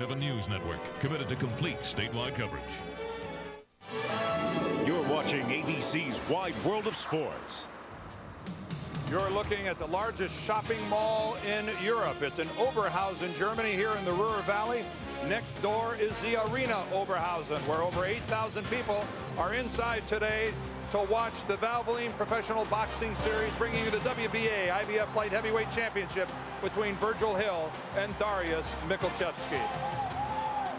7 News Network, committed to complete statewide coverage. You're watching ABC's Wide World of Sports. You're looking at the largest shopping mall in Europe. It's in Oberhausen, Germany, here in the Ruhr Valley. Next door is the Arena Oberhausen, where over 8,000 people are inside today to watch the Valvoline Professional Boxing Series, bringing you the WBA IBF Light Heavyweight Championship between Virgil Hill and Dariusz Michalczewski.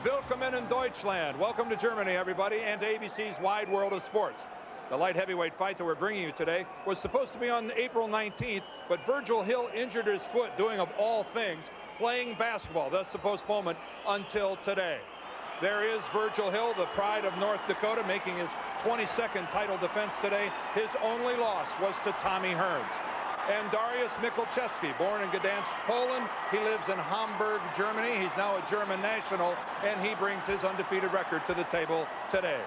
Willkommen in Deutschland. Welcome to Germany, everybody, and to ABC's Wide World of Sports. The light heavyweight fight that we're bringing you today was supposed to be on April 19th, but Virgil Hill injured his foot doing, of all things, playing basketball. Thus the postponement until today. There is Virgil Hill, the pride of North Dakota, making his 22nd title defense today. His only loss was to Tommy Hearns. And Dariusz Michalczewski, born in Gdansk, Poland. He lives in Hamburg, Germany. He's now a German national, and he brings his undefeated record to the table today.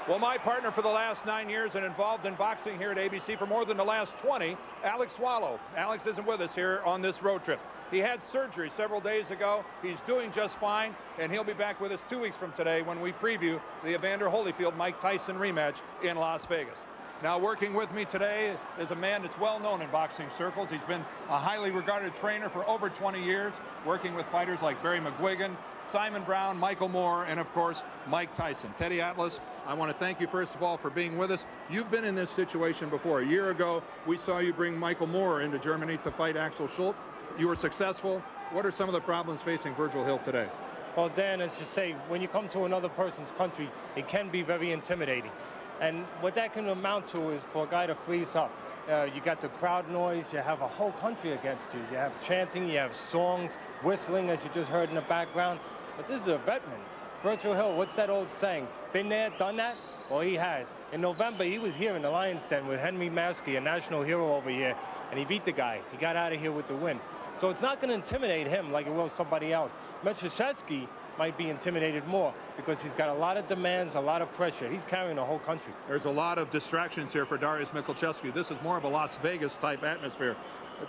Well, my partner for the last 9 years and involved in boxing here at ABC for more than the last 20, Alex Wallow. Alex isn't with us here on this road trip. He had surgery several days ago. He's doing just fine, and he'll be back with us 2 weeks from today when we preview the Evander Holyfield-Mike Tyson rematch in Las Vegas. Now, working with me today is a man that's well known in boxing circles. He's been a highly regarded trainer for over 20 years, working with fighters like Barry McGuigan, Simon Brown, Michael Moore, and of course, Mike Tyson. Teddy Atlas, I want to thank you first of all for being with us. You've been in this situation before. A year ago, we saw you bring Michael Moore into Germany to fight Axel Schultz. You were successful. What are some of the problems facing Virgil Hill today? Well, Dan, as you say, when you come to another person's country, it can be very intimidating. And what that can amount to is for a guy to freeze up. You got the crowd noise, you have a whole country against you. You have chanting, you have songs, whistling, as you just heard in the background. But this is a veteran. Virgil Hill, what's that old saying? Been there, done that? Well, he has. In November, he was here in the Lions Den with Henry Maskey, a national hero over here, and he beat the guy. He got out of here with the win. So it's not going to intimidate him like it will somebody else. Michalczewski might be intimidated more because he's got a lot of demands, a lot of pressure. He's carrying the whole country. There's a lot of distractions here for Dariusz Michalczewski. This is more of a Las Vegas type atmosphere.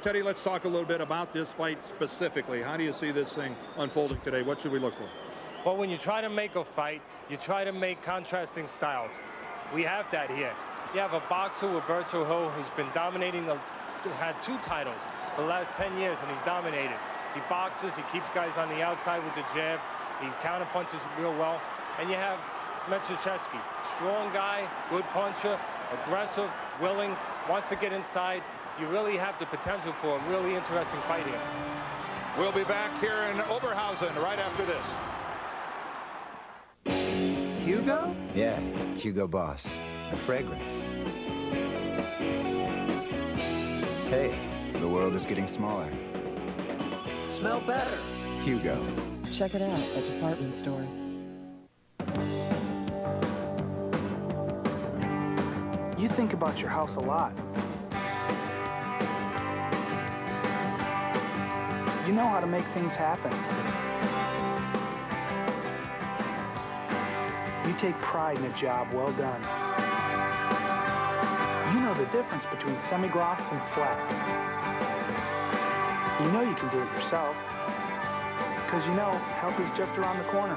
Teddy, let's talk a little bit about this fight specifically. How do you see this thing unfolding today? What should we look for? Well, when you try to make a fight, you try to make contrasting styles. We have that here. You have a boxer with Virgil Hill who's been dominating, had 2 titles the last 10 years, and he's dominated. He boxes, he keeps guys on the outside with the jab, he counterpunches real well. And you have Michalczewski, strong guy, good puncher, aggressive, willing, wants to get inside. You really have the potential for a really interesting fight here. We'll be back here in Oberhausen right after this. Hugo? Yeah, Hugo Boss. A fragrance. Hey, the world is getting smaller. Smell better. Hugo. Check it out at department stores. You think about your house a lot. You know how to make things happen. You take pride in a job well done. You know the difference between semi-gloss and flat. You know you can do it yourself, because you know help is just around the corner.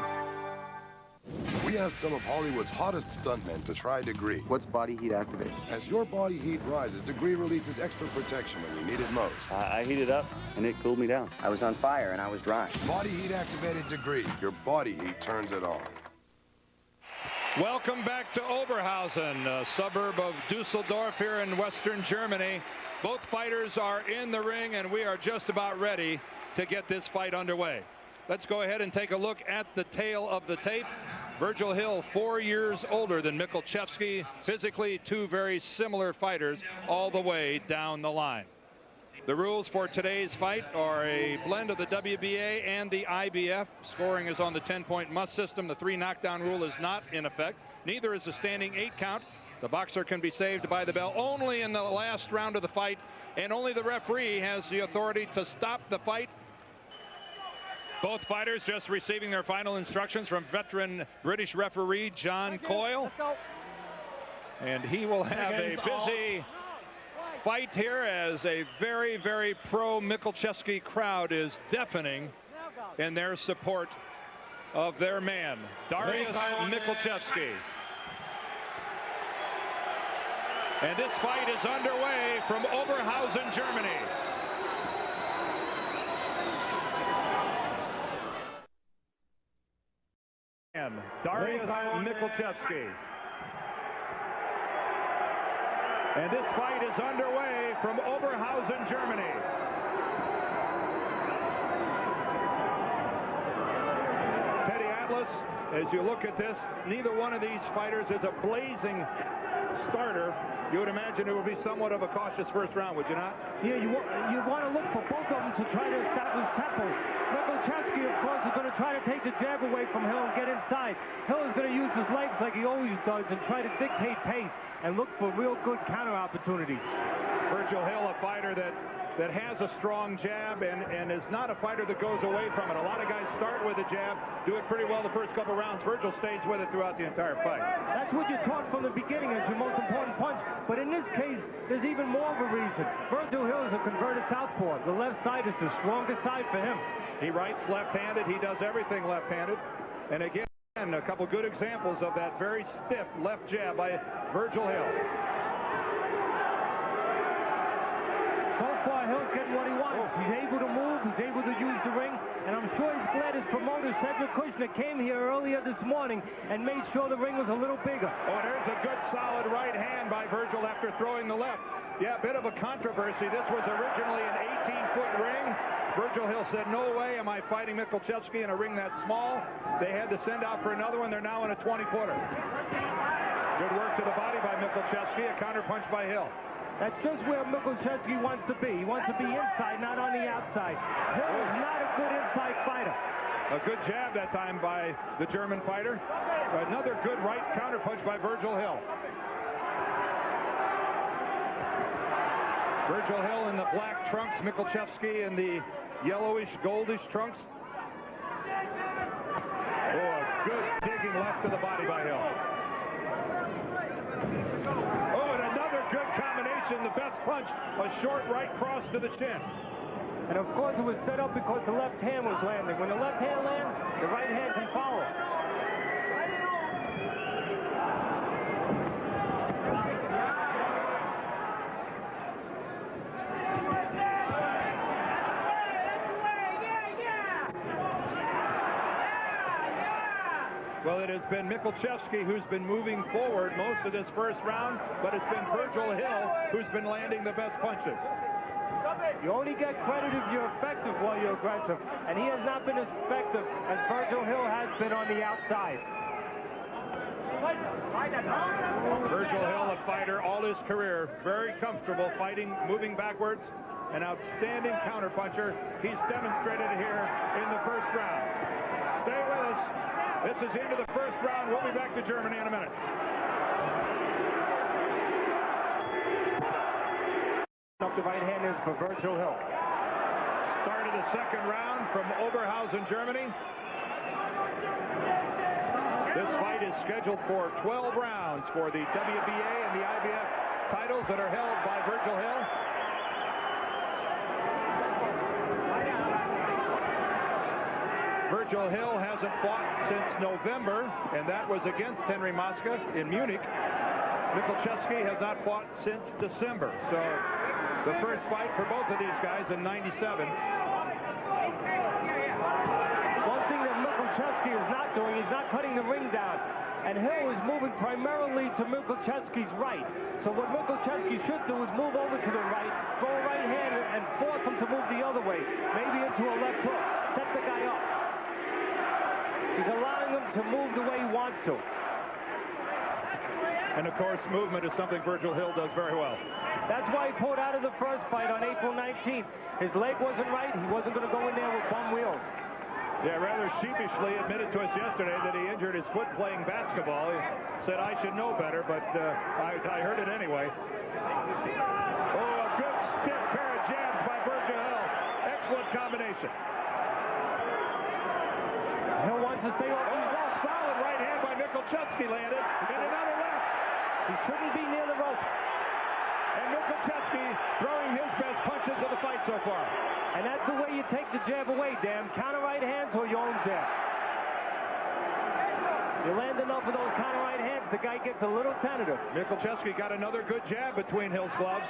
We asked some of Hollywood's hottest stuntmen to try Degree. What's body heat activate? As your body heat rises, Degree releases extra protection when you need it most. I heated up, and it cooled me down. I was on fire and I was dry. Body heat activated Degree. Your body heat turns it on. Welcome back to Oberhausen, a suburb of Dusseldorf here in western Germany. Both fighters are in the ring, and we are just about ready to get this fight underway. Let's go ahead and take a look at the tail of the tape. Virgil Hill, 4 years older than Michalczewski. Physically, 2 very similar fighters all the way down the line. The rules for today's fight are a blend of the WBA and the IBF. Scoring is on the 10-point must system. The 3 knockdown rule is not in effect. Neither is the standing 8 count. The boxer can be saved by the bell only in the last round of the fight, and only the referee has the authority to stop the fight. Both fighters just receiving their final instructions from veteran British referee John Coyle. And he will have a busy fight here as a very, very pro Michalczewski crowd is deafening in their support of their man, Dariusz Michalczewski. And this fight is underway from Oberhausen, Germany. And Dariusz Michalczewski. And this fight is underway from Oberhausen, Germany. Teddy Atlas, as you look at this, neither one of these fighters is a blazing starter. You would imagine it would be somewhat of a cautious first round, would you not? Yeah, you want to look for both of them to try to establish tempo. Michalczewski, of course, is going to try to take the jab away from Hill and get inside. Hill is going to use his legs like he always does and try to dictate pace and look for real good counter opportunities. Virgil Hill, a fighter that has a strong jab and is not a fighter that goes away from it. A lot of guys start with a jab, do it pretty well the first couple rounds. Virgil stays with it throughout the entire fight. That's what you're taught from the beginning as your most important punch. But in this case, there's even more of a reason. Virgil Hill is a converted southpaw. The left side is the strongest side for him. He writes left-handed. He does everything left-handed. And again, a couple good examples of that very stiff left jab by Virgil Hill. So far, Hill's getting what he wants. He's able to move. He's able to use the ring. And I'm sure he's glad his promoter, Cedric Kushner, came here earlier this morning and made sure the ring was a little bigger. Oh, there's a good solid right hand by Virgil after throwing the left. Yeah, a bit of a controversy. This was originally an 18-foot ring. Virgil Hill said, no way am I fighting Michalczewski in a ring that small. They had to send out for another one. They're now in a 20-footer. Good work to the body by Michalczewski. A counter punch by Hill. That's just where Michalczewski wants to be. He wants to be inside, not on the outside. Hill is not a good inside fighter. A good jab that time by the German fighter. Another good right counter punch by Virgil Hill. Virgil Hill in the black trunks, Michalczewski in the yellowish, goldish trunks. Oh, a good digging left to the body by Hill. Oh, and another good combination, the best punch, a short right cross to the chin. And of course it was set up because the left hand was landing. When the left hand lands, the right hand can follow. Well, it has been Michalczewski who's been moving forward most of this first round, but it's been Virgil Hill who's been landing the best punches. You only get credit if you're effective while you're aggressive, and he has not been as effective as Virgil Hill has been on the outside. Virgil Hill, a fighter all his career, very comfortable fighting, moving backwards, an outstanding counterpuncher. He's demonstrated it here in the first round. Stay with us. This is into the first round. We'll be back to Germany in a minute. Up the right hand is for Virgil Hill. Start of the second round from Oberhausen, Germany. This fight is scheduled for 12 rounds for the WBA and the IBF titles that are held by Virgil Hill. Virgil Hill hasn't fought since November, and that was against Henry Mosca in Munich. Michalczewski has not fought since December. So the first fight for both of these guys in '97. One thing that Michalczewski is not doing, he's not cutting the ring down. And Hill is moving primarily to Michalczewski's right. So what Michalczewski should do is move over to the right, throw a right hand, and force him to move the other way, maybe into a left hook, set the guy up. He's allowing him to move the way he wants to. And of course, movement is something Virgil Hill does very well. That's why he pulled out of the first fight on April 19th. His leg wasn't right. He wasn't going to go in there with bum wheels. Yeah, rather sheepishly admitted to us yesterday that he injured his foot playing basketball. He said, I should know better, but I heard it anyway. Oh, a good stiff pair of jabs by Virgil Hill. Excellent combination. Hill wants to stay off. Oh, solid right hand by Michalczewski landed. And another left. He shouldn't be near the ropes. And Michalczewski throwing his best punches of the fight so far. And that's the way you take the jab away, Dan. Counter right hands or your own jab. You land enough of those counter right hands, the guy gets a little tentative. Michalczewski got another good jab between Hill's gloves.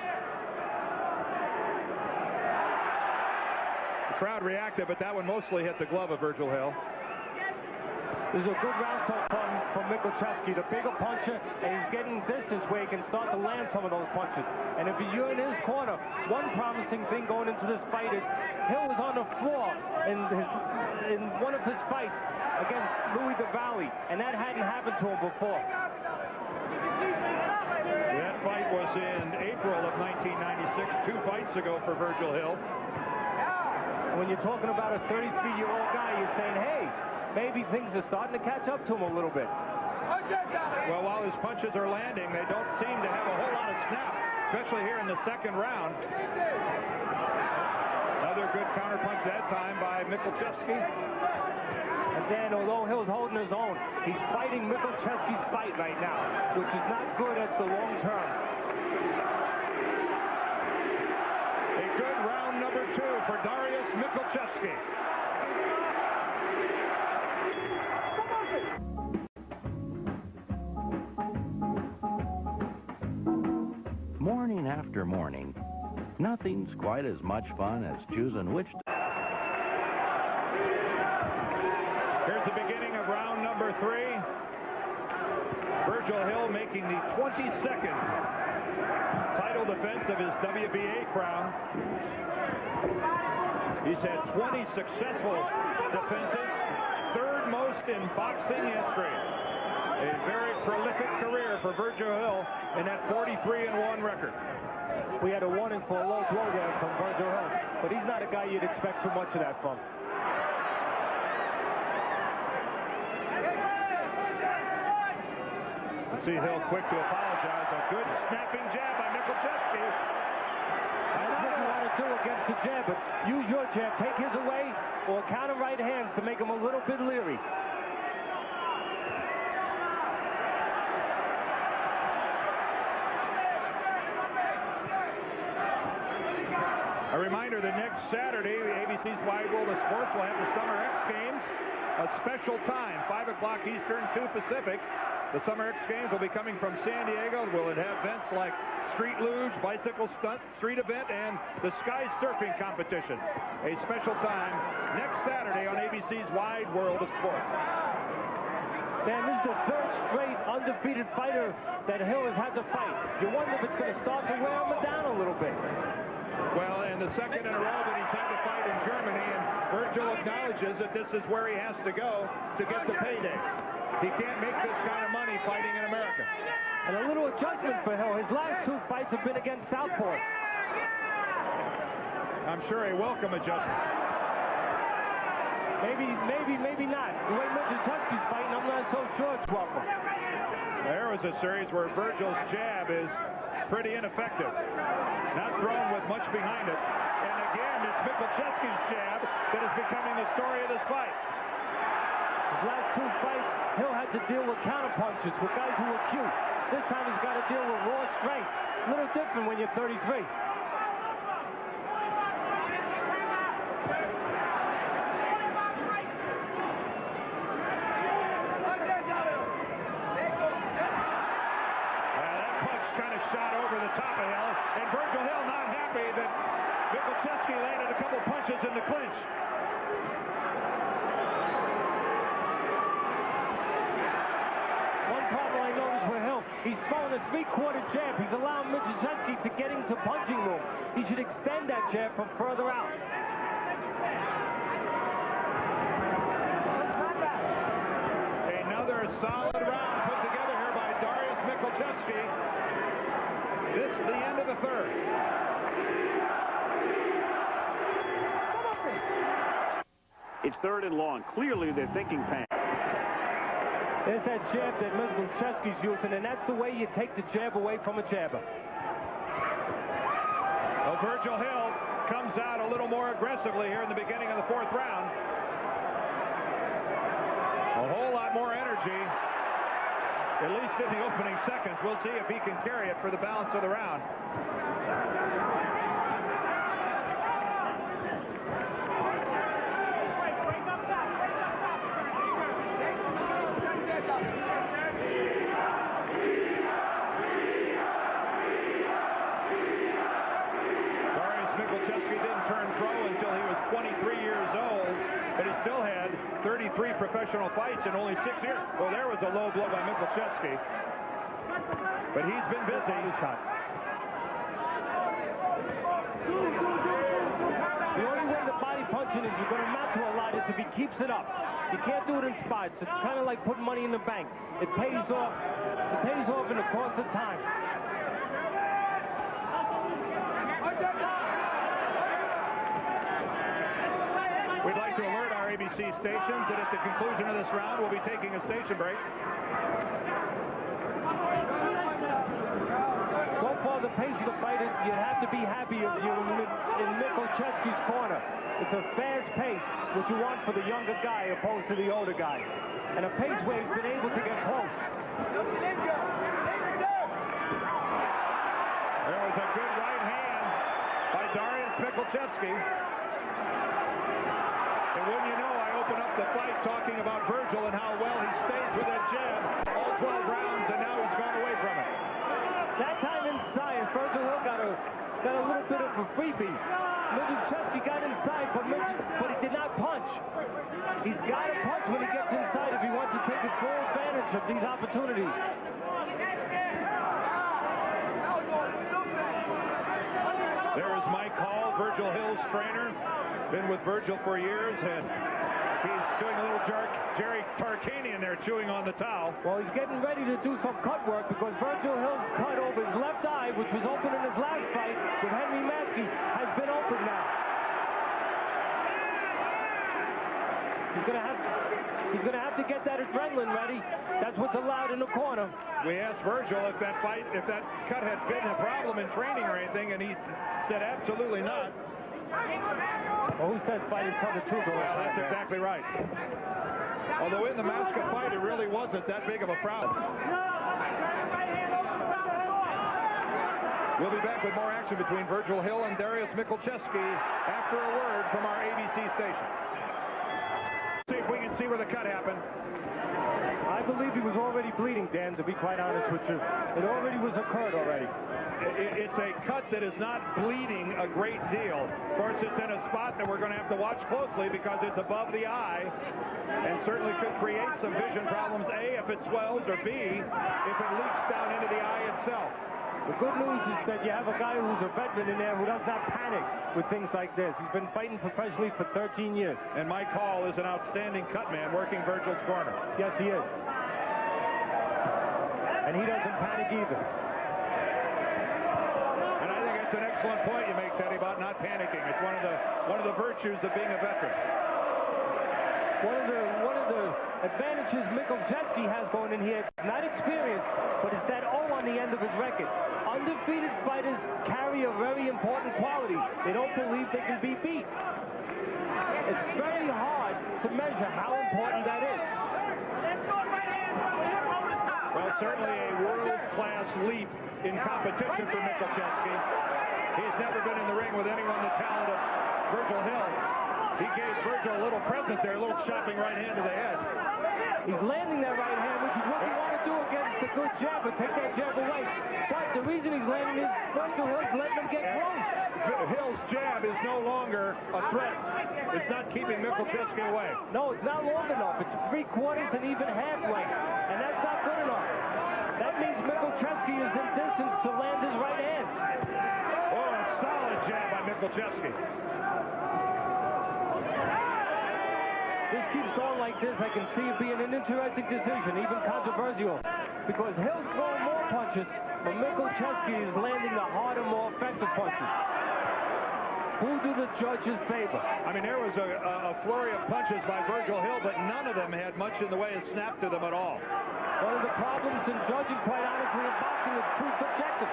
The crowd reacted, but that one mostly hit the glove of Virgil Hill. This is a good round so far from Michalczewski, the bigger puncher, and he's getting distance where he can start to land some of those punches. And if you're in his corner, one promising thing going into this fight is Hill was on the floor in one of his fights against Louis the Valley, and that hadn't happened to him before. That fight was in April of 1996, 2 fights ago for Virgil Hill. When you're talking about a 33-year-old guy, you're saying, hey, maybe things are starting to catch up to him a little bit. Well, while his punches are landing, they don't seem to have a whole lot of snap, especially here in the second round. Another good counterpunch that time by Michalczewski. And then, although Hill's holding his own, he's fighting Michalczewski's fight right now, which is not good at the long term. A good round number 2 for Dariusz Michalczewski. Morning after morning, nothing's quite as much fun as choosing which. Here's the beginning of round number 3. Virgil Hill making the 22nd title defense of his WBA crown. He's had 20 successful defenses, 3rd most in boxing history. A very prolific career for Virgil Hill in that 43-1 record. We had a warning for a low blow there from Virgil Hill, but he's not a guy you'd expect too much of that from. Let's see Hill quick to apologize. A good snapping jab by Michalczewski. That's what you want to do against the jab, but use your jab, take his away, or counter right hands to make him a little bit leery. A reminder that next Saturday, ABC's Wide World of Sports will have the Summer X Games, a special time, 5 o'clock Eastern, 2 Pacific. The Summer X Games will be coming from San Diego. Will it have events like street luge, bicycle stunt, street event, and the sky surfing competition. A special time next Saturday on ABC's Wide World of Sports. Man, this is the 3rd straight undefeated fighter that Hill has had to fight. You wonder if it's going to start to wear him down a little bit. Well, and the 2nd in a row that he's had to fight in Germany, and Virgil acknowledges that this is where he has to go to get the payday. He can't make this kind of money fighting in America. And a little adjustment for Hill. His last 2 fights have been against Southpaw. I'm sure a welcome adjustment. Maybe not. The way Michalczewski's fighting, I'm not so sure it's welcome. There was a series where Virgil's jab is pretty ineffective. Not thrown with much behind it. And again, it's Michalczewski's jab that is becoming the story of this fight. His last 2 fights, Hill had to deal with counterpunches, with guys who were cute. This time he's got to deal with raw strength. A little different when you're 33. Kind of shot over the top of Hill, and Virgil Hill not happy that Michalczewski landed a couple punches in the clinch. One problem I noticed with Hill, he's throwing a 3/4 jab. He's allowing Michalczewski to get into punching room. He should extend that jab from further out. Another solid round put together here by Dariusz Michalczewski. This the end of the 3rd. It's 3rd and long. Clearly they're thinking pan. There's that jab that Michalczewski's using, and that's the way you take the jab away from a jabber. Well, Virgil Hill comes out a little more aggressively here in the beginning of the 4th round. A whole lot more energy, at least in the opening seconds. We'll see if he can carry it for the balance of the round. 33 professional fights in only 6 years. Well, there was a low blow by Michalczewski. But he's been busy. The only way the body punching is going to amount to a lot is if he keeps it up. You can't do it in spots. It's kind of like putting money in the bank. It pays off. It pays off in the course of time. We'd like to alert our ABC stations that at the conclusion of this round, we'll be taking a station break. So far, the pace of the fight, you'd have to be happy if you're in Michalczewski's corner. It's a fast pace, which you want for the younger guy opposed to the older guy. And a pace where he's been able to get close. There was a good right hand by Dariusz Michalczewski. And wouldn't you know, I open up the fight talking about Virgil and how well he stays with that jab all 12 rounds, and now he's gone away from it. That time inside, Virgil got a little bit of a freebie. Michalczewski got inside, but he did not punch. He's got to punch when he gets inside if he wants to take full advantage of these opportunities. There is Mike Hall, Virgil Hill's trainer. Been with Virgil for years, and he's doing a little Jerry Tarkanian there, chewing on the towel. Well, he's getting ready to do some cut work because Virgil Hill's cut over his left eye, which was open in his last fight with Henry Maskey, has been open now. He's gonna have to get that adrenaline ready. That's what's allowed in the corner. We asked Virgil if that cut had been a problem in training or anything, and he said absolutely not. Well, who says fighters tell the truth? Well, that's exactly right. Although in the Maska fight, it really wasn't that big of a problem. We'll be back with more action between Virgil Hill and Dariusz Michalczewski after a word from our ABC station. See if we can see where the cut happened. I believe he was already bleeding, Dan, to be quite honest with you. It already was occurred already. It's a cut that is not bleeding a great deal. Of course, it's in a spot that we're going to have to watch closely because it's above the eye and certainly could create some vision problems, A, if it swells, or B, if it leaks down into the eye itself. The good news is that you have a guy who's a veteran in there who does not panic with things like this. He's been fighting professionally for 13 years. And Mike Hall is an outstanding cut man working Virgil's corner. Yes, he is. And he doesn't panic either. And I think it's an excellent point you make, Teddy, about not panicking. It's one of the virtues of being a veteran. One of the advantages Michalczewski has going in here, it's not experience, but it's that O on the end of his record. Undefeated fighters carry a very important quality. They don't believe they can be beat. It's very hard to measure how important that is. Well, certainly a world-class leap in competition for Michalczewski. He's never been in the ring with anyone the talent of Virgil Hill. He gave Virgil a little present there, a little chopping right hand to the head. He's landing that right hand, which is what you want to do against a good jab, but take that jab away. But the reason he's landing is Virgil Hill's letting him get close. Hill's jab is no longer a threat. It's not keeping Michalczewski away. No, it's not long enough. It's 3/4 and even halfway, and that's not good enough. That means Michalczewski is in distance to land his right hand. Oh, a solid jab by Michalczewski. This keeps going like this, I can see it being an interesting decision, even controversial, because Hill's throwing more punches, but Michalczewski is landing the harder, more effective punches. Who do the judges favor? I mean, there was a flurry of punches by Virgil Hill, but none of them had much in the way of snap to them at all. One of the problems in judging, quite honestly, in boxing is too subjective.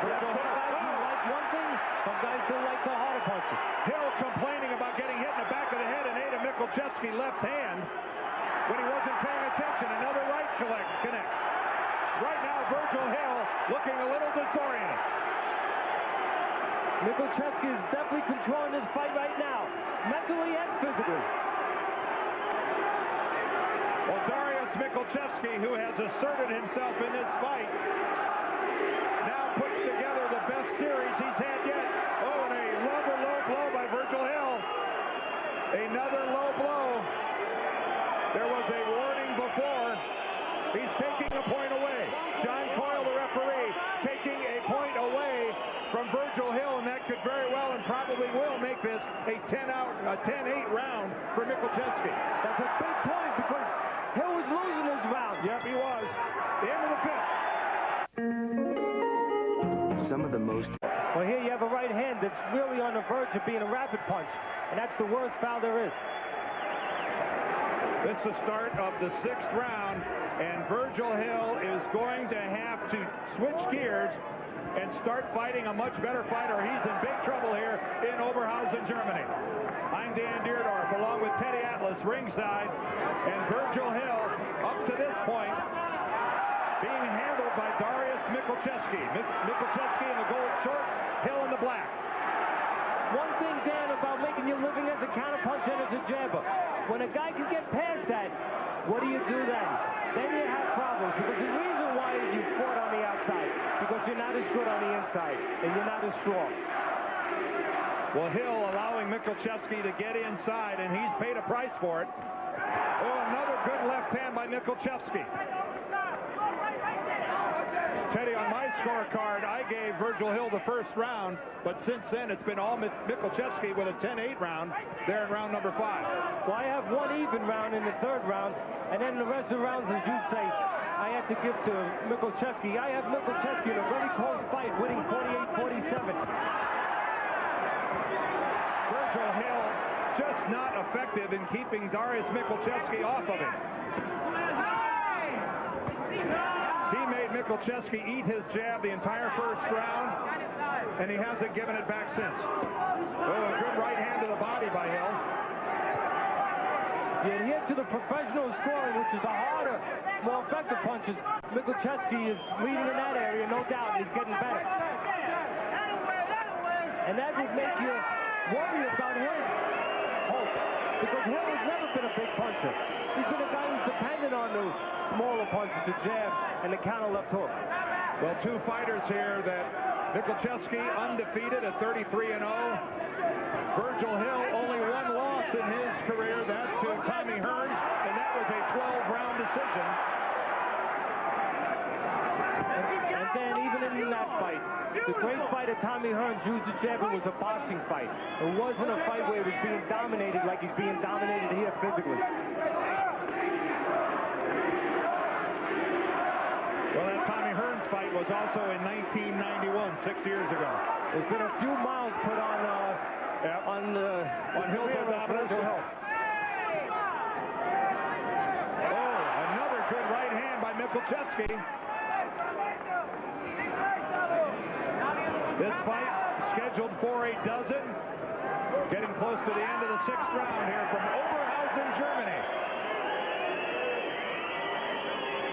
Some guys who like one thing, some guys who like the harder punches. Hill complaining about getting hit in the back of the head and ate a Michalczewski left hand when he wasn't paying attention. Another right connects. Right now, Virgil Hill looking a little disoriented. Michalczewski is definitely controlling this fight right now, mentally and physically. Well, Dariusz Michalczewski, who has asserted himself in this fight, now puts together the best series he's had yet. Oh, and a low blow by Virgil Hill. Another low blow. There was a warning before. He's taking a point away. John Coyle, the referee, taking a point away from Virgil Hill, and that could very well and probably will make this a 10-8 round for Michalczewski. That's a big point because Hill was losing his round. Yep, he was. The end of the fifth. Some of the most... Well, here you have a right hand that's really on the verge of being a rapid punch, and that's the worst foul there is. This is the start of the 6th round, and Virgil Hill is going to have to switch gears and start fighting a much better fighter. He's in big trouble here in Oberhausen, Germany. I'm Dan Deerdorf, along with Teddy Atlas, ringside, and Virgil Hill, up to this point, being handled by Dariusz Michalczewski. Michalczewski in the gold shorts, Hill in the black. One thing, Dan, about making your living as a counterpuncher and as a jabber, when a guy can get past that, what do you do then? Then you have problems, because the reason why you fought on the outside, because you're not as good on the inside, and you're not as strong. Well, Hill allowing Michalczewski to get inside, and he's paid a price for it. Oh, another good left hand by Michalczewski. Teddy, on my scorecard, I gave Virgil Hill the 1st round, but since then it's been all Michalczewski with a 10-8 round there in round number 5. Well, I have one even round in the 3rd round, and then the rest of the rounds, as you'd say, I had to give to Michalczewski. I have Michalczewski in a very close fight, winning 48-47. Virgil Hill just not effective in keeping Dariusz Michalczewski off of him. He made Michalczewski eat his jab the entire 1st round, and he hasn't given it back since. Oh, a good right hand to the body by Hill. You adhere to the professional scoring, which is the harder, more effective punches. Michalczewski is leading in that area, no doubt, and he's getting better. And that would make you worry about his hopes, because Hill has never been a big puncher. He's been a guy who's dependent on the smaller punches, the jabs, and the counter left hook. Well, 2 fighters here that Michalczewski undefeated at 33-0. Virgil Hill only 1 loss in his career. That's to Tommy Hearns, and that was a 12-round decision. And then even in that fight, the great fight of Tommy Hearns used the jab. It was a boxing fight. It wasn't a fight where he was being dominated like he's being dominated here physically. Well, that Tommy Hearns fight was also in 1991, 6 years ago. There's been a few miles put on Hill's dominance. Oh, another good right hand by Michalczewski. This fight scheduled for a dozen. Getting close to the end of the 6th round here from Oberhausen, Germany.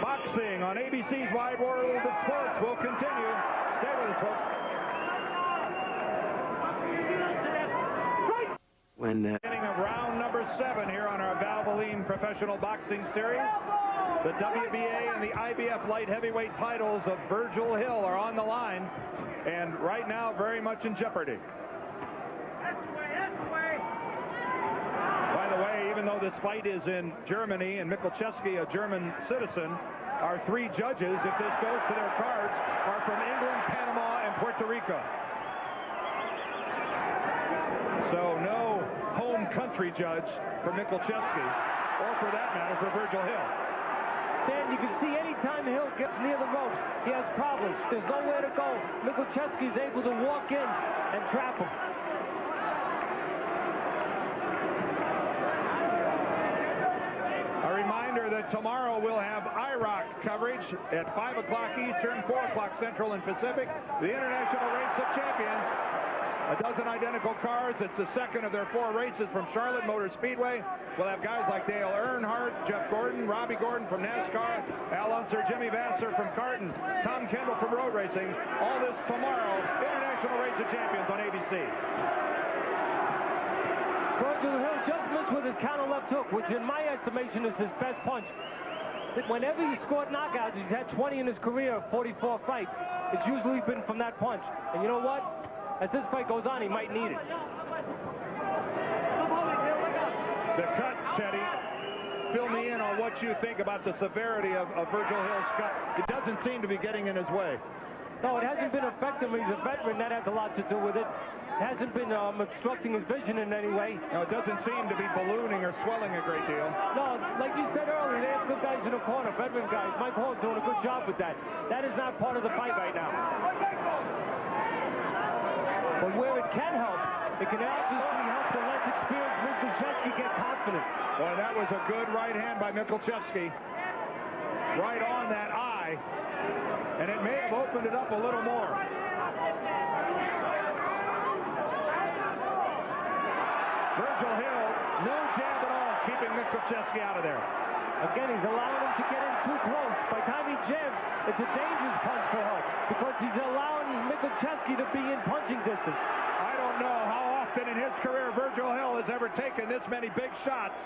Boxing on ABC's Wide World of Sports will continue. Stay with us, folks. Beginning of round number 7 here on our Valvoline Professional Boxing Series. The WBA and the IBF light heavyweight titles of Virgil Hill are on the line, and right now very much in jeopardy. By the way, even though this fight is in Germany and Michalczewski, a German citizen, our 3 judges, if this goes to their cards, are from England, Panama, and Puerto Rico. So no home country judge for Michalczewski, or for that matter, for Virgil Hill. Dan, you can see anytime Hill gets near the ropes, he has problems. There's nowhere to go. Michalczewski is able to walk in and trap him. A reminder that tomorrow we'll have IROC coverage at 5 o'clock Eastern, 4 o'clock Central and Pacific. The International Race of Champions. A dozen identical cars. It's the second of their 4 races from Charlotte Motor Speedway. We'll have guys like Dale Earnhardt, Jeff Gordon, Robbie Gordon from NASCAR, Al Unser, Jimmy Vassar from Carton, Tom Kendall from Road Racing. All this tomorrow. International Race of Champions on ABC. Virgil Hill just missed with his counter left hook, which in my estimation is his best punch. Whenever he scored knockouts, he's had 20 in his career, 44 fights. It's usually been from that punch. And you know what? As this fight goes on, he might need it. The cut, Teddy. fill me in on what you think about the severity of Virgil Hill's cut. It doesn't seem to be getting in his way. No, it hasn't been affecting him. He's a veteran. That has a lot to do with it. It hasn't been obstructing his vision in any way. No, it doesn't seem to be ballooning or swelling a great deal. No, like you said earlier, they have good guys in the corner, veteran guys. Mike Hall's doing a good job with that. That is not part of the fight right now. But where it can help, it can obviously help the less experienced Michalczewski get confidence. Well, that was a good right hand by Michalczewski. Right on that eye. And it may have opened it up a little more. Virgil Hill, no jab at all, keeping Michalczewski out of there. Again, he's allowing him to get in too close. By the time he jabs, it's a dangerous punch for Hill because he's allowing Michalczewski to be in punching distance. I don't know how often in his career Virgil Hill has ever taken this many big shots.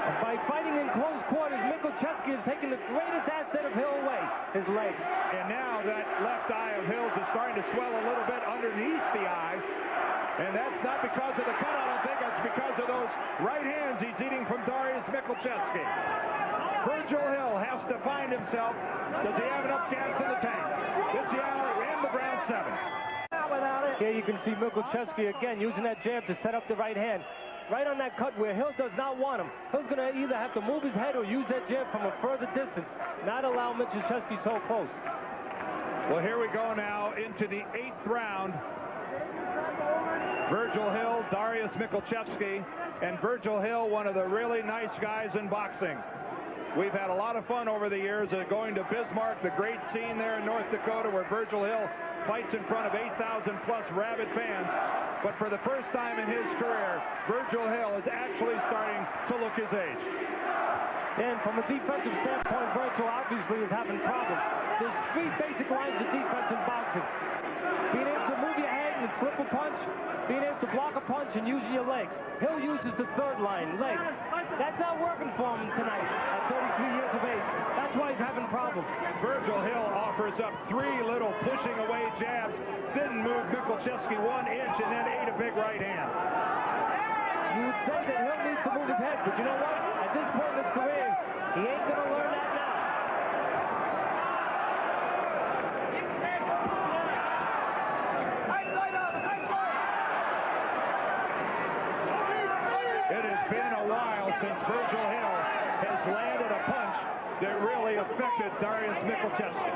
And by fighting in close quarters, Michalczewski has taken the greatest asset of Hill away, his legs. And now that left eye of Hill's is starting to swell a little bit underneath the eye. And that's not because of the cut, I don't think. It's because of those right hands he's eating from Dariusz Michalczewski. Virgil Hill has to find himself. Does he have enough gas in the tank? This hour in the round 7. Here you can see Michalczewski again using that jab to set up the right hand. Right on that cut where Hill does not want him. Hill's going to either have to move his head or use that jab from a further distance, not allow Michalczewski so close. Well, here we go now into the 8th round. Virgil Hill, Dariusz Michalczewski, and Virgil Hill, one of the really nice guys in boxing. We've had a lot of fun over the years going to Bismarck, the great scene there in North Dakota where Virgil Hill fights in front of 8,000 plus rabid fans. But for the first time in his career, Virgil Hill is actually starting to look his age. And from a defensive standpoint, Virgil obviously is having problems. There's 3 basic lines of defense in boxing. Being able to move your head and slip a punch, being able to block a punch and using your legs. Hill uses the 3rd line, legs. That's not working for him tonight at 33 years of age. That's why he's having problems. Virgil Hill offers up 3 little pushing away jabs. Didn't move Michalczewski 1 inch and then ate a big right hand. You would say that Hill needs to move his head, but you know what? At this point in his career, he ain't going to learn that now. It has been a while since Virgil Hill has landed a punch that really affected Dariusz Michalczewski.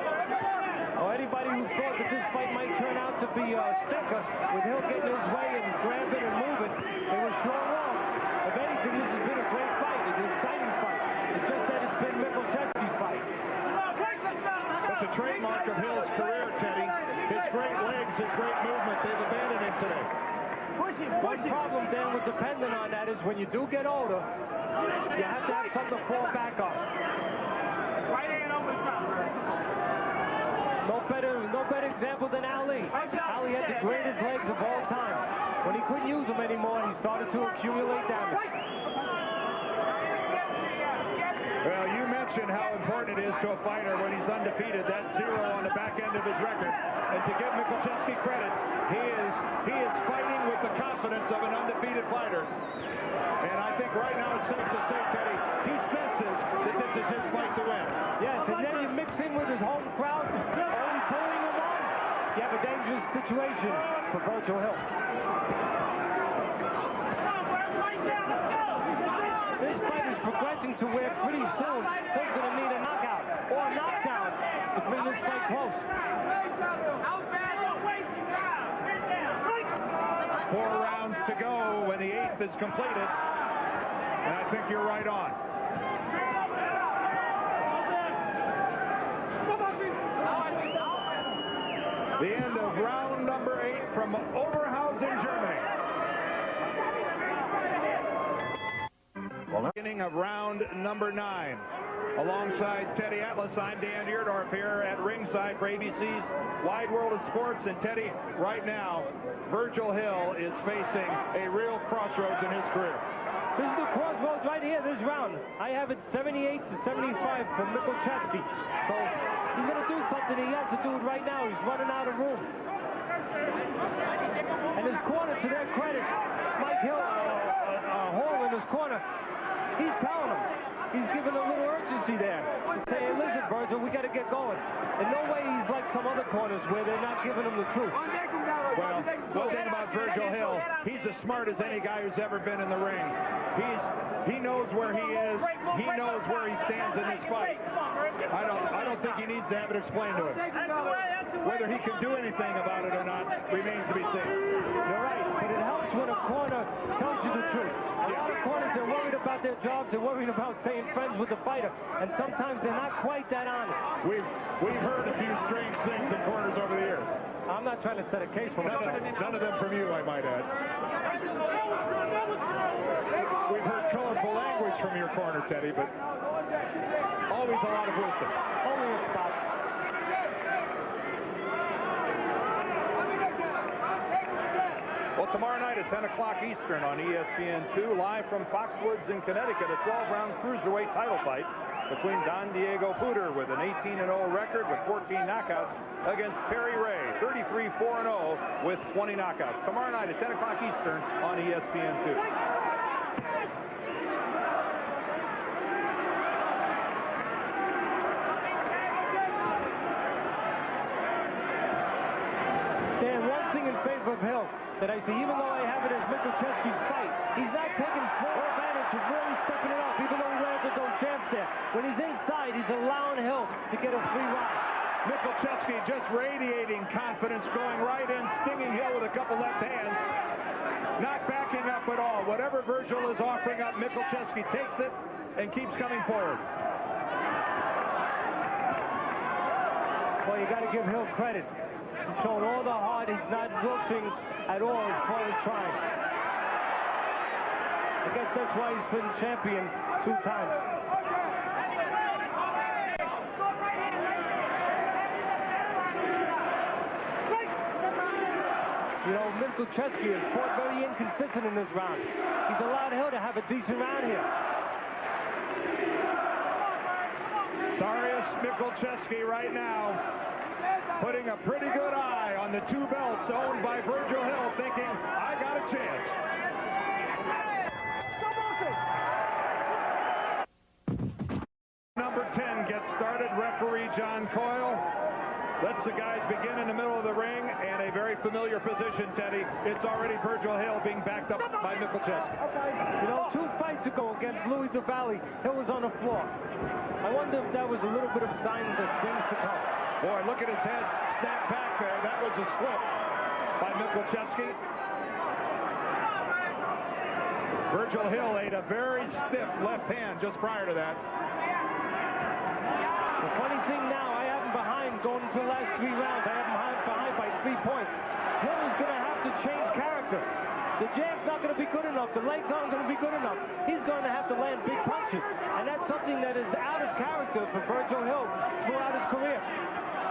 Well, anybody who thought that this fight might turn out to be a stinker with Hill getting his way and grabbing and moving, they were sure wrong. If anything, this has been a great fight. It's an exciting fight. It's just that it's been Michalczewski's fight. But the trademark of Hill's career, Teddy, his great legs, his great movement, they've abandoned him today. One problem, Dan, with depending on that is when you do get older, you have to have something to fall back on. Right hand over the top. No better example than Ali. Ali had the greatest legs of all time. When he couldn't use them anymore, he started to accumulate damage. Well, you mentioned how important it is to a fighter when he's undefeated. That's 0 on the back end of his record. And to give Michalczewski credit, he is fighting with the confidence of an undefeated fighter. And I think right now it's safe to say, Teddy, he senses that this is his fight to win. Yes, and then you mix in with his home crowd, only pulling him on. You have a dangerous situation for Virgil Hill. This fight is progressing to where pretty soon Hill's going to need a knockout or a knockdown to bring this fight close. 4 rounds to go when the 8th is completed. And I think you're right on. The end of round number 8 from Oberhausen, Germany. Beginning of round number 9. Alongside Teddy Atlas, I'm Dan Deerdorf here at ringside for ABC's Wide World of Sports. And Teddy, right now, Virgil Hill is facing a real crossroads in his career. This is the crossroads right here, this round. I have it 78 to 75 for Michalczewski. So he's going to do something. He has to do it right now. He's running out of room. And his corner, to their credit, Mike Hill, Hall in his corner, he's telling him. He's giving a little urgency there. He's saying, listen, Virgil, we got to get going. In no way he's like some other corners where they're not giving him the truth. Well, one thing about Virgil Hill, he's as smart as any guy who's ever been in the ring. He knows where he is. He knows where he stands in this fight. I don't think he needs to have it explained to him. Whether he can do anything about it or not remains to be seen. You're right, but it helps when a corner tells you the truth. A lot of corners, they're worried about their jobs, they're worried about staying friends with the fighter, and sometimes they're not quite that honest. We've heard a few strange things in corners over the years. I'm not trying to set a case for myself. None of them from you, I might add. We've heard colorful language from your corner, Teddy, but always a lot of wisdom. Only in spots. Well, tomorrow night at 10 o'clock Eastern on ESPN2, live from Foxwoods in Connecticut, a 12-round cruiserweight title fight between Don Diego Puder with an 18-0 record with 14 knockouts against Terry Ray, 33-4-0 with 20 knockouts. Tomorrow night at 10 o'clock Eastern on ESPN2. Of Hill that I see, even though I have it as Michalczewski's fight, he's not taking full advantage of really stepping it up, even though he landed those jabs there. When he's inside, he's allowing Hill to get a free ride. Michalczewski just radiating confidence, going right in, stinging Hill with a couple left hands, not backing up at all. Whatever Virgil is offering up, Michalczewski takes it and keeps coming forward. Well, you got to give Hill credit. He's showing all the heart. He's not wilting at all as far as trying. I guess that's why he's been champion 2 times. You know, Michalczewski has fought very inconsistent in this round. He's allowed Hill to have a decent round here. Dariusz Michalczewski right now putting a pretty good eye on the 2 belts owned by Virgil Hill, thinking, I got a chance. Number 10 gets started. Referee John Coyle lets the guys begin in the middle of the ring, and a very familiar position, Teddy. It's already Virgil Hill being backed up by Michalczewski. You know, 2 fights ago against Louis DeValley, Hill was on the floor. I wonder if that was a little bit of signs of things to come. Boy, look at his head snap back there. That was a slip by Michalczewski. Virgil Hill ate a very stiff left hand just prior to that. The funny thing now, I have him behind going into the last 3 rounds. I have him behind by 3 points. Hill is going to have to change character. The jab's not going to be good enough. The legs aren't going to be good enough. He's going to have to land big punches. And that's something that is out of character for Virgil Hill throughout his career.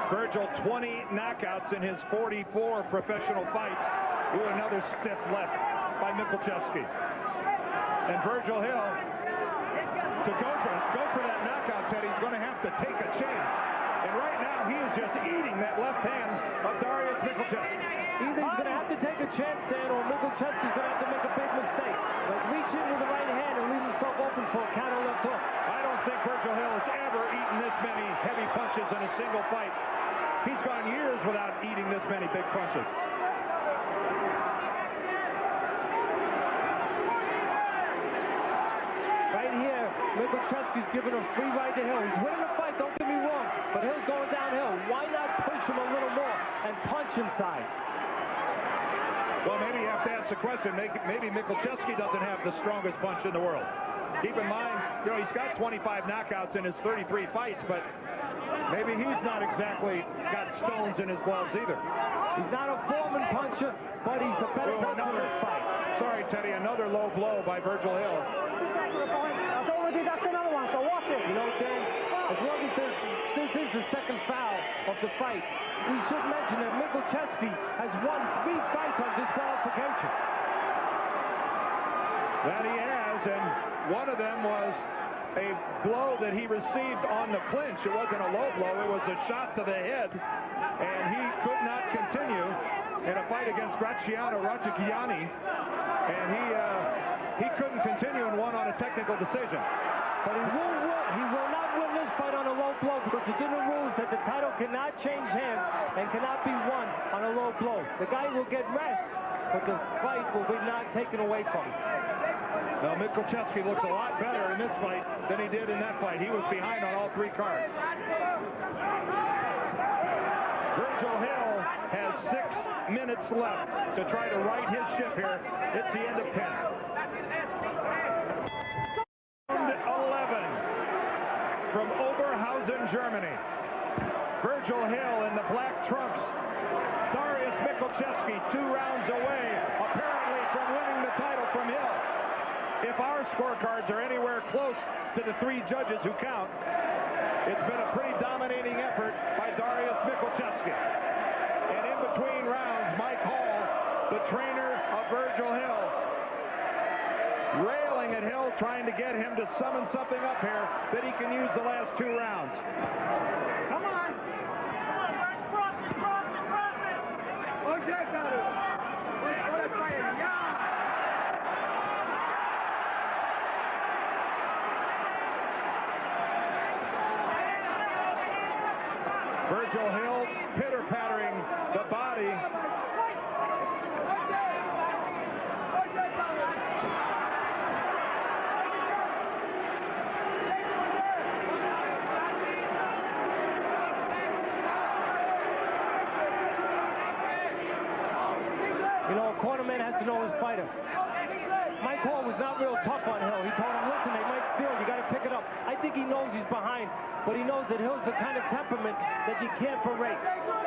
Virgil, 20 knockouts in his 44 professional fights. Ooh, another stiff left by Michalczewski. And Virgil Hill, to go for that knockout, Teddy, he's going to have to take a chance. And right now, he is just eating that left hand of Dariusz Michalczewski. Either he's going to have to take a chance, Dan, or Michalczewski's going to have to make a big mistake. Like reach in with the right hand and leave himself open for a counter left hook. I don't think Virgil Hill has ever eaten this many heavy punches in a single fight. He's gone years without eating this many big punches. Right here, Michalczewski's giving a free ride to Hill. He's winning the fight, don't get me wrong, but Hill's going downhill. Why not push him a little more and punch inside? Well, maybe you have to ask the question. Maybe Michalczewski doesn't have the strongest punch in the world. Keep in mind, you know, he's got 25 knockouts in his 33 fights, but maybe he's not exactly got stones in his gloves either. He's not a Foreman puncher, but he's the better puncher in this fight. Sorry, Teddy, another low blow by Virgil Hill. You know, Dan, as long as this is the second foul of the fight, we should mention that Michalczewski has won 3 fights on disqualification. That he has, and one of them was a blow that he received on the clinch. It wasn't a low blow, it was a shot to the head, and he could not continue in a fight against Graziano Raggiani, and he he couldn't continue and won on a technical decision. But he will not win this fight on a low blow because it's in the rules that the title cannot change hands and cannot be won on a low blow. The guy will get rest, but the fight will be not taken away from him. Now, Michalczewski looks a lot better in this fight than he did in that fight. He was behind on all 3 cards. Virgil Hill has 6 minutes left to try to right his ship here. It's the end of 10. 11 from Oberhausen, Germany. Virgil Hill in the black trunks. Dariusz Michalczewski 2 rounds away, apparently, from winning the title from Hill. If our scorecards are anywhere close to the 3 judges who count, it's been a pretty dominating effort by Dariusz Michalczewski. And in between rounds, Mike Hall, the trainer of Virgil Hill, railing at Hill, trying to get him to summon something up here that he can use the last 2 rounds. Come on. Cross it. Oh, Jack got it. Virgil Hill pitter-pattering the body. You know, a cornerman has to know his fighter. Mike Hall was not real tough on Hill. He told him, listen, they might steal. You got to pick it up. I think he knows he's behind, but he knows that Hill's the kind of temperament that you can't berate.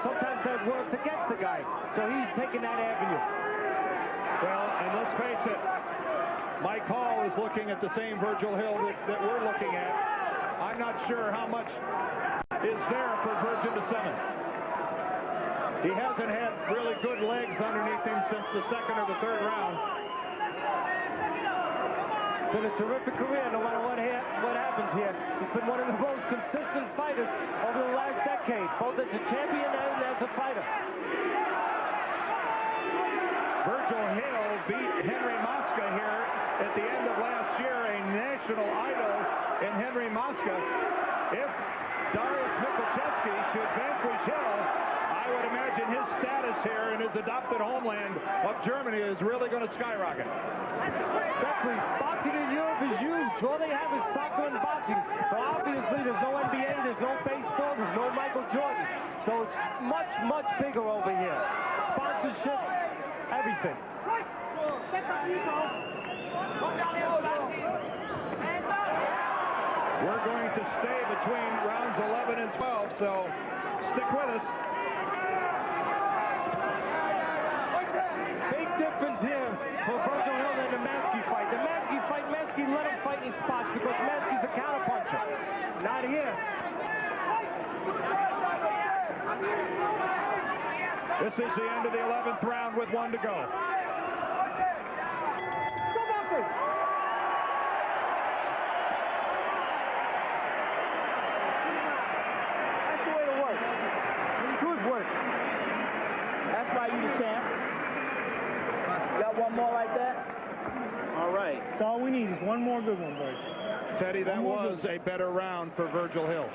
Sometimes that works against the guy, so he's taking that avenue. Well, and let's face it, Mike Hall is looking at the same Virgil Hill that we're looking at. I'm not sure how much is there for Virgil to summon. He hasn't had really good legs underneath him since the 2nd or the 3rd round. It's been a terrific career, no matter what happens here. He's been one of the most consistent fighters over the last decade, both as a champion and as a fighter. Virgil Hill beat Henry Mosca here at the end of last year, a national idol in Henry Mosca. If Dariusz Michalczewski should vanquish Hill, I would imagine his status here in his adopted homeland of Germany is really going to skyrocket. Exactly. Boxing in Europe is huge. All they have is soccer and boxing. So obviously there's no NBA, there's no baseball, there's no Michael Jordan. So it's much, much bigger over here. Sponsorships, everything. We're going to stay between rounds 11 and 12, so stick with us. Big difference here for Virgil Hill than the Mansky fight. The Mansky fight, Mansky let him fight in spots because Mansky's a counterpuncher. Not here. This is the end of the 11th round with 1 to go. That's the way to work. Good work. That's why you the champ. Got one more like that? All right. That's all we need is one more good one, Virgil. Teddy, that was a better round for Virgil Hill.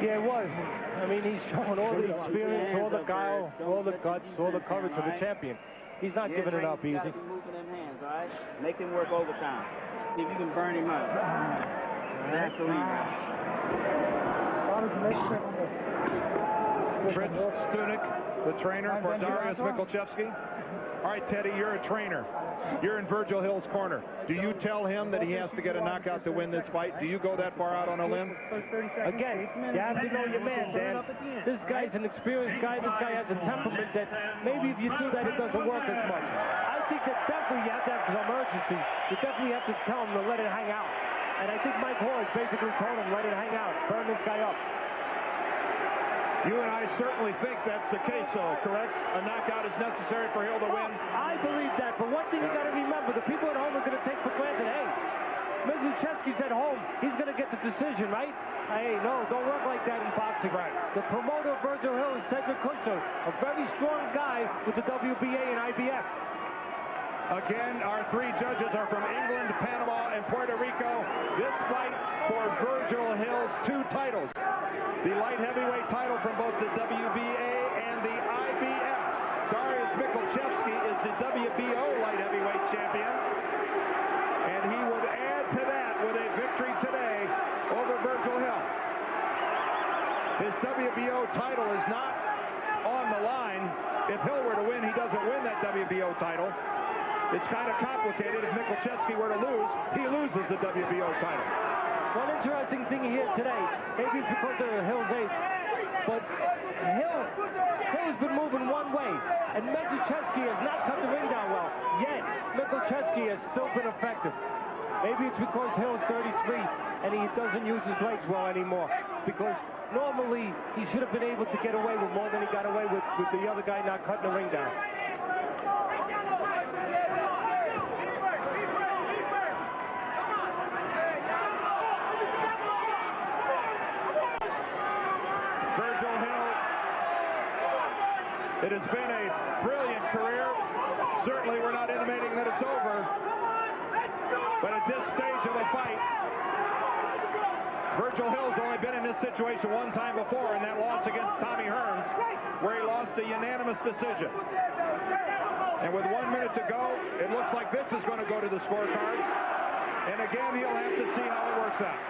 Yeah, it was. I mean, he's showing all the experience, all the guile, all the guts, all the courage of a champion. He's not giving it up easy. You gotta be moving them hands, all right? Make him work overtime. See if you can burn him out. That's the Fritz Stunek, the trainer for Dariusz Michalczewski. All right, Teddy, you're a trainer. You're in Virgil Hill's corner. Do you tell him that he has to get a knockout to win this fight? Do you go that far out on a limb? Again, you have to know your man, Dan. This guy's an experienced guy. This guy has a temperament that maybe if you do that, it doesn't work as much. I think that definitely you have to have some urgency. You definitely have to tell him to let it hang out. And I think Mike Hall basically told him, let it hang out. Burn this guy up. You and I certainly think that's the case, though, correct? A knockout is necessary for Hill to win. I believe that, but one thing you got to remember, the people at home are going to take for granted, hey, Michalczewski's at home. He's going to get the decision, right? Hey, no, don't work like that in boxing. Right. The promoter of Virgil Hill is Cedric Kushner, a very strong guy with the WBA and IBF. Again, our three judges are from England, Panama, and Puerto Rico. This fight for Virgil Hill's 2 titles. The light heavyweight title from both the WBA and the IBF. Dariusz Michalczewski is the WBO light heavyweight champion. And he would add to that with a victory today over Virgil Hill. His WBO title is not on the line. If Hill were to win, he doesn't win that WBO title. It's kind of complicated. If Michalczewski were to lose, he loses the WBO title. One interesting thing here today, maybe it's because of Hill's age, but Hill's been moving one way, and Michalczewski has not cut the ring down well. Yet, Michalczewski has still been effective. Maybe it's because Hill's 33 and he doesn't use his legs well anymore. Because normally he should have been able to get away with more than he got away with the other guy not cutting the ring down. Virgil Hill, it has been a brilliant career. Certainly we're not intimating that it's over. But at this stage of the fight, Virgil Hill's only been in this situation one time before, in that loss against Tommy Hearns, where he lost a unanimous decision. And with 1 minute to go, it looks like this is going to go to the scorecards. And again, he'll have to see how it works out.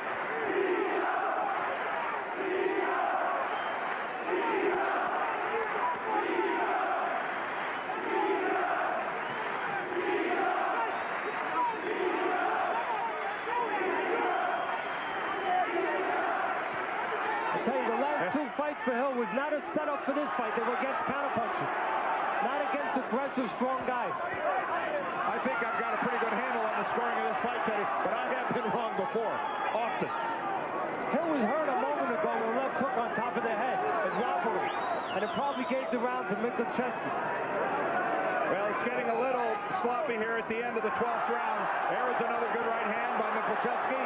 Fight for Hill was not a setup for this fight. They were against counterpunches, not against aggressive, strong guys. I think I've got a pretty good handle on the scoring of this fight, Teddy, but I have been wrong before, often. Hill was hurt a moment ago with a left hook on top of the head and robbery, and it probably gave the round to Michalczewski. Well, it's getting a little sloppy here at the end of the 12th round. There is another good right hand by Michalczewski.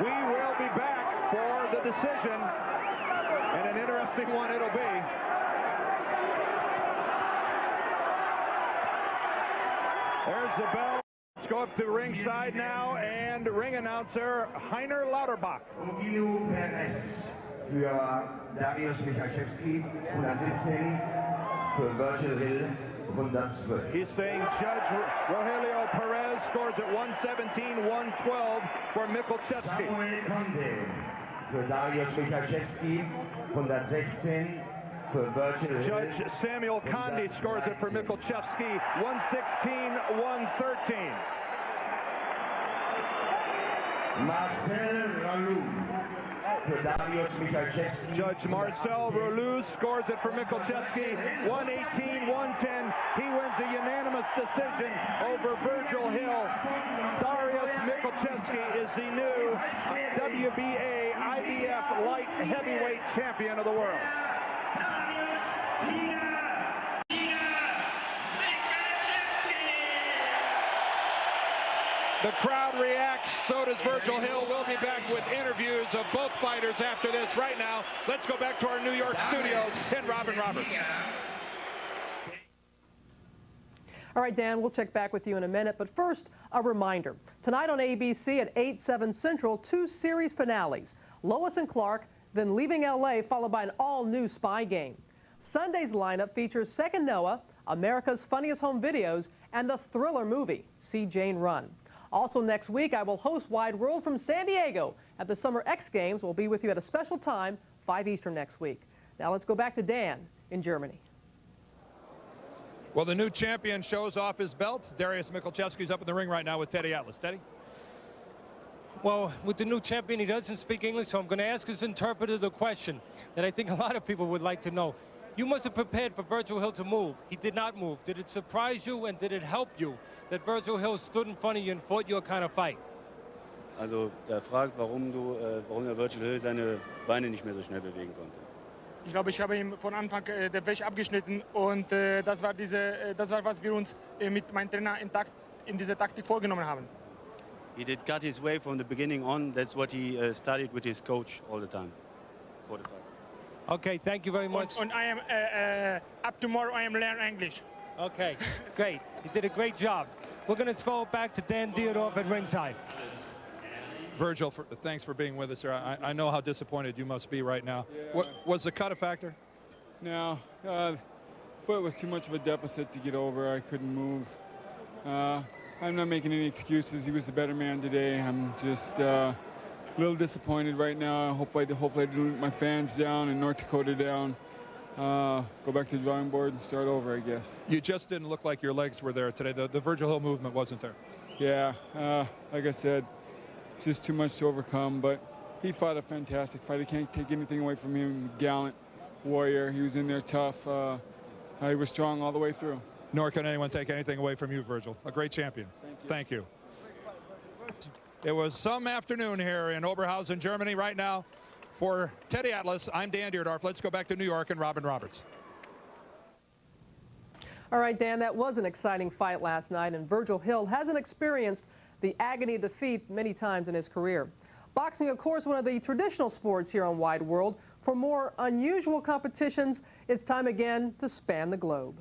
We will be back for the decision. And an interesting one it'll be. There's the bell. Let's go up to ringside now, and ring announcer Heiner Lauterbach. Für Dariusz Michalczewski, 117, für Virgil Hill, 112. He's saying Judge Rogelio Perez scores at 117-112 for Michalczewski. Für Dariusz Michalczewski, 116. For Virgil Hill, Judge Samuel Condi scores it for Michalczewski, 116-113. Marcel Ralou. For Dariusz Michalczewski. Judge Marcel Ralou scores it for Michalczewski, 118-110. He wins a unanimous decision over Virgil Hill. Dariusz Michalczewski is the new WBA IBF light heavyweight champion of the world. The crowd reacts, so does Virgil Hill. We'll be back with interviews of both fighters after this. Right now, let's go back to our New York studios and Robin Roberts. All right, Dan, we'll check back with you in a minute. But first, a reminder. Tonight on ABC at 8/7 Central, 2 series finales. Lois and Clark, then Leaving L.A., followed by an all-new spy game. Sunday's lineup features Second Noah, America's Funniest Home Videos, and the thriller movie, See Jane Run. Also next week, I will host Wide World from San Diego at the Summer X Games. We'll be with you at a special time, 5 Eastern next week. Now let's go back to Dan in Germany. Well, the new champion shows off his belt. Dariusz Michalczewski's up in the ring right now with Teddy Atlas. Teddy? Well, with the new champion, he doesn't speak English, so I'm going to ask his interpreter the question that I think a lot of people would like to know. You must have prepared for Virgil Hill to move. He did not move. Did it surprise you, and did it help you that Virgil Hill stood in front of you and fought your kind of fight? Also, fragt, warum der Virgil Hill seine Beine nicht mehr so schnell bewegen konnte. Ich glaube, ich habe ihm von Anfang der Weg abgeschnitten, und das war was wir uns mit meinem Trainer in dieser Taktik vorgenommen haben. He did cut his way from the beginning on. That's what he studied with his coach all the time for the fight. Okay, thank you very much. And I am up tomorrow. I am learn English. Okay, great. He did a great job. We're going to throw it back to Dan Dariusz at ringside. Virgil, thanks for being with us here. I know how disappointed you must be right now. Yeah. Was the cut a factor? No. Foot was too much of a deficit to get over. I couldn't move. I'm not making any excuses. He was the better man today. I'm just a little disappointed right now. Hopefully I didn't let my fans down and North Dakota down. Go back to the drawing board and start over, I guess. You just didn't look like your legs were there today. The Virgil Hill movement wasn't there. Yeah, like I said, it's just too much to overcome, but he fought a fantastic fight. I can't take anything away from him. Gallant warrior. He was in there tough. He was strong all the way through. Nor can anyone take anything away from you, Virgil. A great champion. Thank you. It was some afternoon here in Oberhausen, Germany. Right now, for Teddy Atlas, I'm Dan Dariusz. Let's go back to New York and Robin Roberts. All right, Dan, that was an exciting fight last night, and Virgil Hill hasn't experienced the agony of defeat many times in his career. Boxing, of course, one of the traditional sports here on Wide World. For more unusual competitions, it's time again to span the globe.